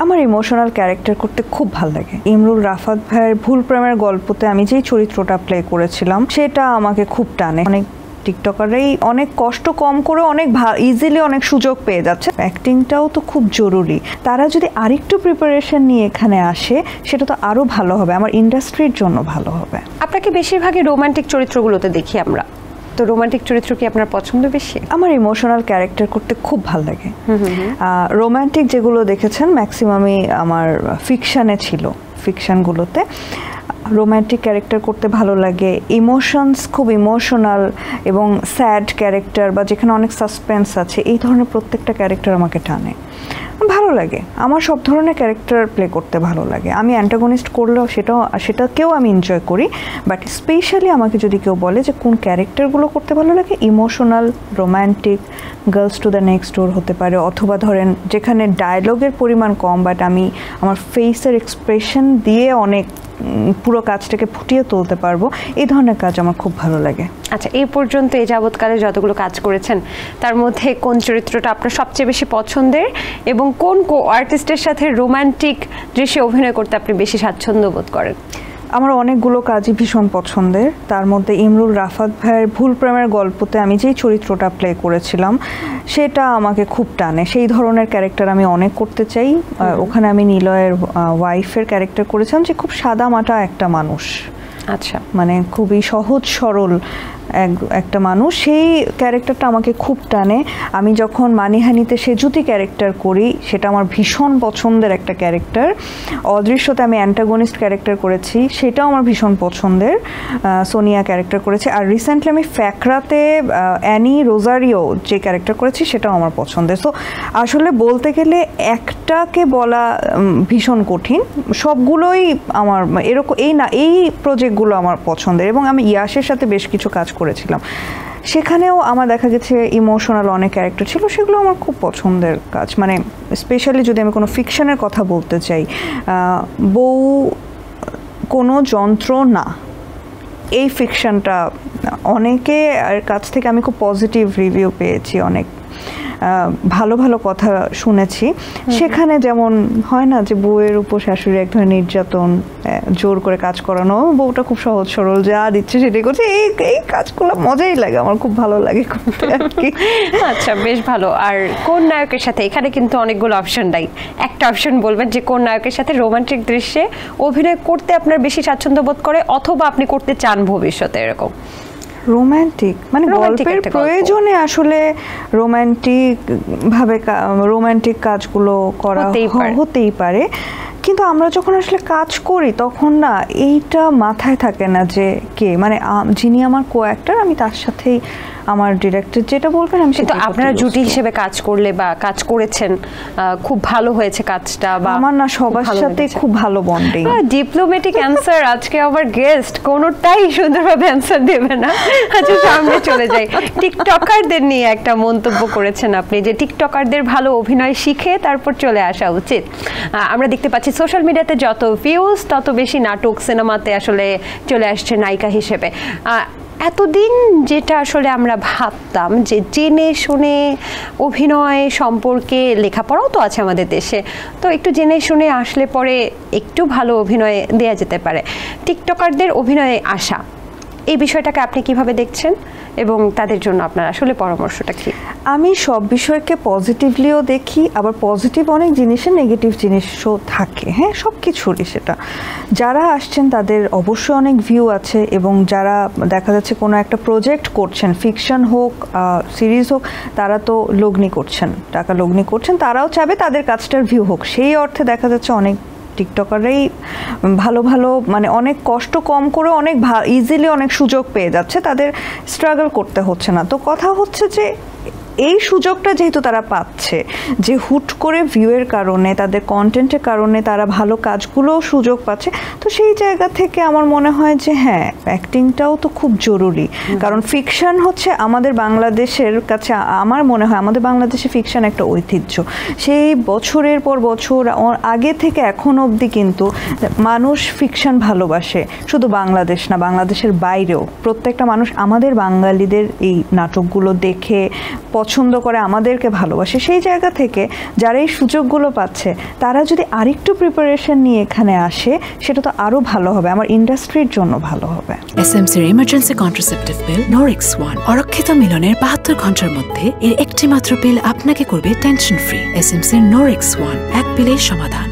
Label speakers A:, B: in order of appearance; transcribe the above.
A: আমার emotional character করতে খুব ভালো লাগে। ইমরুল রাফাত ভাইয়ের ভুল প্রেমের গল্পতে আমি যেই চরিত্রটা প্লে করেছিলাম সেটা আমাকে খুব টানে। অনেক টিকটকাররাই অনেক কষ্ট কম করে অনেক ইজিলি অনেক সুযোগ পেয়ে যাচ্ছে। অ্যাক্টিংটাও তো খুব জরুরি। তারা যদি আরেকটু প্রিপারেশন নিয়ে এখানে আসে সেটা তো আরও ভালো হবে, আমার ইন্ডাস্ট্রির জন্য ভালো হবে।
B: আপনাকে বেশিরভাগই রোমান্টিক চরিত্রগুলোতে দেখি আমরা, তো রোমান্টিক চরিত্র কি আপনার পছন্দ বেশি?
A: আমার ইমোশনাল ক্যারেক্টার করতে খুব ভালো লাগে। রোমান্টিক যেগুলো দেখেছেন ম্যাক্সিমামই আমার ফিকশানে ছিল। ফিকশানগুলোতে রোম্যান্টিক ক্যারেক্টার করতে ভালো লাগে। ইমোশনস খুব ইমোশনাল এবং স্যাড ক্যারেক্টার বা যেখানে অনেক সাসপেন্স আছে, এই ধরনের প্রত্যেকটা ক্যারেক্টার আমাকে টানে, ভালো লাগে। আমার সব ধরনের ক্যারেক্টার প্লে করতে ভালো লাগে। আমি অ্যান্টাগনিস্ট করলেও সেটাকেও আমি এনজয় করি, বাট স্পেশালি আমাকে যদি কেউ বলে যে কোন ক্যারেক্টারগুলো করতে ভালো লাগে, emotional, romantic, girls to the next ডোর হতে পারে, অথবা ধরেন যেখানে ডায়লগের পরিমাণ কম বাট আমি আমার ফেসের এক্সপ্রেশন দিয়ে অনেক পুরো কাজটাকে ফুটিয়ে তুলতে পারবো, এই ধরনের কাজ আমার খুব ভালো লাগে।
B: আচ্ছা, এই পর্যন্ত এই যাবৎকালে যতগুলো কাজ করেছেন তার মধ্যে কোন চরিত্রটা আপনার সবচেয়ে বেশি পছন্দের এবং কোন আর্টিস্টের সাথে রোমান্টিক দৃশ্যে অভিনয় করতে আপনি বেশি স্বাচ্ছন্দ্য বোধ করেন?
A: আমার অনেকগুলো কাজই ভীষণ পছন্দের। তার মধ্যে ইমরুল রাফাত ভাইয়ের ভুল প্রেমের গল্পতে আমি যেই চরিত্রটা প্লে করেছিলাম সেটা আমাকে খুব টানে। সেই ধরনের ক্যারেক্টার আমি অনেক করতে চাই। ওখানে আমি নিলয়ের ওয়াইফের ক্যারেক্টার করেছিলাম, যে খুব সাদামাটা একটা মানুষ।
B: আচ্ছা,
A: মানে খুবই সহজ সরল একটা মানুষ, সেই ক্যারেক্টারটা আমাকে খুব টানে। আমি যখন মানিহানিতে সেজুতি ক্যারেক্টার করি সেটা আমার ভীষণ পছন্দের একটা ক্যারেক্টার। অদৃশ্যতে আমি অ্যান্টাগনিস্ট ক্যারেক্টার করেছি, সেটাও আমার ভীষণ পছন্দের, সোনিয়া ক্যারেক্টার করেছি। আর রিসেন্টলি আমি ফ্যাকরাতে অ্যানি রোজারিও যে ক্যারেক্টার করেছি সেটাও আমার পছন্দের। সো আসলে বলতে গেলে একটাকে বলা ভীষণ কঠিন, সবগুলোই আমার এরকম এই প্রজেক্টগুলো আমার পছন্দের। এবং আমি ইয়াসের সাথে বেশ কিছু কাজ করেছিলাম, সেখানেও আমার দেখা গেছে ইমোশনাল অনেক ক্যারেক্টার ছিল, সেগুলো আমার খুব পছন্দের কাজ। মানে স্পেশালি যদি আমি কোনো ফিকশনের কথা বলতে চাই, বউ কোনো যন্ত্র না, এই ফিকশনটা অনেকে কাছ থেকে আমি খুব পজিটিভ রিভিউ পেয়েছি, অনেক ভালো ভালো কথা শুনেছি। সেখানে যেমন হয় না যে বউয়ের উপর শাশুড়ি এক ধরনের নির্যাতন, জোর করে কাজ করানো, বউটা খুব সহজ সরল, যা দিচ্ছে সেটাই করছে, এই কাজগুলো মজাই লাগে, আমার খুব ভালো লাগে করতে আর কি।
B: আচ্ছা, বেশ ভালো। আর কোন নায়কের সাথে, এখানে কিন্তু অনেকগুলো অপশন নাই, একটা অপশন বলবেন যে কোন নায়কের সাথে রোমান্টিক দৃশ্যে অভিনয় করতে আপনার বেশি স্বাচ্ছন্দ্য বোধ করে অথবা আপনি করতে চান ভবিষ্যতে? এরকম
A: রোম্যান্টিক মানে গল্পের প্রয়োজনে আসলে রোম্যান্টিক কাজগুলো করা হতেই পারে, কিন্তু আমরা যখন আসলে কাজ করি তখন না এইটা মাথায় থাকে না যে কে, মানে যিনি আমার কো অ্যাক্টর আমি তার সাথেই আমার ডিরেক্টর যেটা বলবেন আমি সেটা।
B: আপনারা জুটি হিসেবে কাজ করলে বা কাজ করেছেন, খুব ভালো হয়েছে কাজটা, বা
A: আমার না সবার সাথে খুব ভালো বন্ডিং।
B: ডিপ্লোম্যাটিক অ্যান্সার, আজকে আবার গেস্ট কোনোটাই সুন্দরভাবে অ্যান্সার দেবে না। আচ্ছা, সামনে চলে যাই। টিকটকারদের নিয়ে একটা মন্তব্য করেছেন আপনি যে টিকটকারদের ভালো অভিনয় শিখে তারপর চলে আসা উচিত। আমরা দেখতে পাচ্ছি সোশ্যাল মিডিয়াতে যত ভিউজ তত বেশি নাটক সিনেমাতে আসলে চলে আসছে নায়িকা হিসেবে। এতদিন যেটা আসলে আমরা ভাবতাম যে জেনে শুনে অভিনয় সম্পর্কে, লেখাপড়াও তো আছে আমাদের দেশে, তো একটু জেনে শুনে আসলে পরে একটু ভালো অভিনয় দেয়া যেতে পারে। টিকটকারদের অভিনয়ে আসা, এই বিষয়টাকে আপনি কিভাবে দেখছেন এবং তাদের জন্য আপনার আসলে পরামর্শটা কি?
A: আমি সব বিষয়কে পজিটিভলিও দেখি, আবার পজিটিভ অনেক জিনিসের নেগেটিভ জিনিসও থাকে, হ্যাঁ, সব কিছুরই। সেটা যারা আসছেন তাদের অবশ্যই অনেক ভিউ আছে, এবং যারা দেখা যাচ্ছে কোনো একটা প্রজেক্ট করছেন, ফিকশন হোক সিরিজ হোক, তারা তো লগ্নি করছেন, টাকা লগ্নি করছেন, তারাও চাবে তাদের কাজটার ভিউ হোক। সেই অর্থে দেখা যাচ্ছে অনেক টিকটকাররাই ভালো ভালো মানে অনেক কষ্ট কম করে অনেক ইজিলি অনেক সুযোগ পেয়ে যাচ্ছে, তাদের স্ট্রাগল করতে হচ্ছে না। তো কথা হচ্ছে যে এই সুযোগটা যেহেতু তারা পাচ্ছে, যে হুট করে ভিউয়ের কারণে, তাদের কন্টেন্টের কারণে তারা ভালো কাজগুলোও সুযোগ পাচ্ছে, তো সেই জায়গা থেকে আমার মনে হয় যে হ্যাঁ, অ্যাক্টিংটাও তো খুব জরুরি। কারণ ফিকশন হচ্ছে আমাদের বাংলাদেশের কাছে, আমার মনে হয় আমাদের বাংলাদেশে ফিকশন একটা ঐতিহ্য। সেই বছরের পর বছর আগে থেকে এখন অবধি কিন্তু মানুষ ফিকশন ভালোবাসে, শুধু বাংলাদেশ না, বাংলাদেশের বাইরেও প্রত্যেকটা মানুষ আমাদের বাঙালিদের এই নাটকগুলো দেখে পছন্দ করে, আমাদেরকে ভালোবাসে, সেই জায়গা থেকে যারা এই সুযোগগুলো পাচ্ছে তারা যদি আরেকটু প্রিপারেশন নিয়ে এখানে আসে সেটা তো আরও ভালো হবে, আমার ইন্ডাস্ট্রির জন্য ভালো হবে।
C: এসএমসির emergency contraceptive pill Norix one অরক্ষিত মিলনের 72 ঘন্টার মধ্যে এর একটি মাত্র পিল আপনাকে করবে টেনশন ফ্রি। এসএমসির নরিক্স ওয়ান, এক পিলের সমাধান।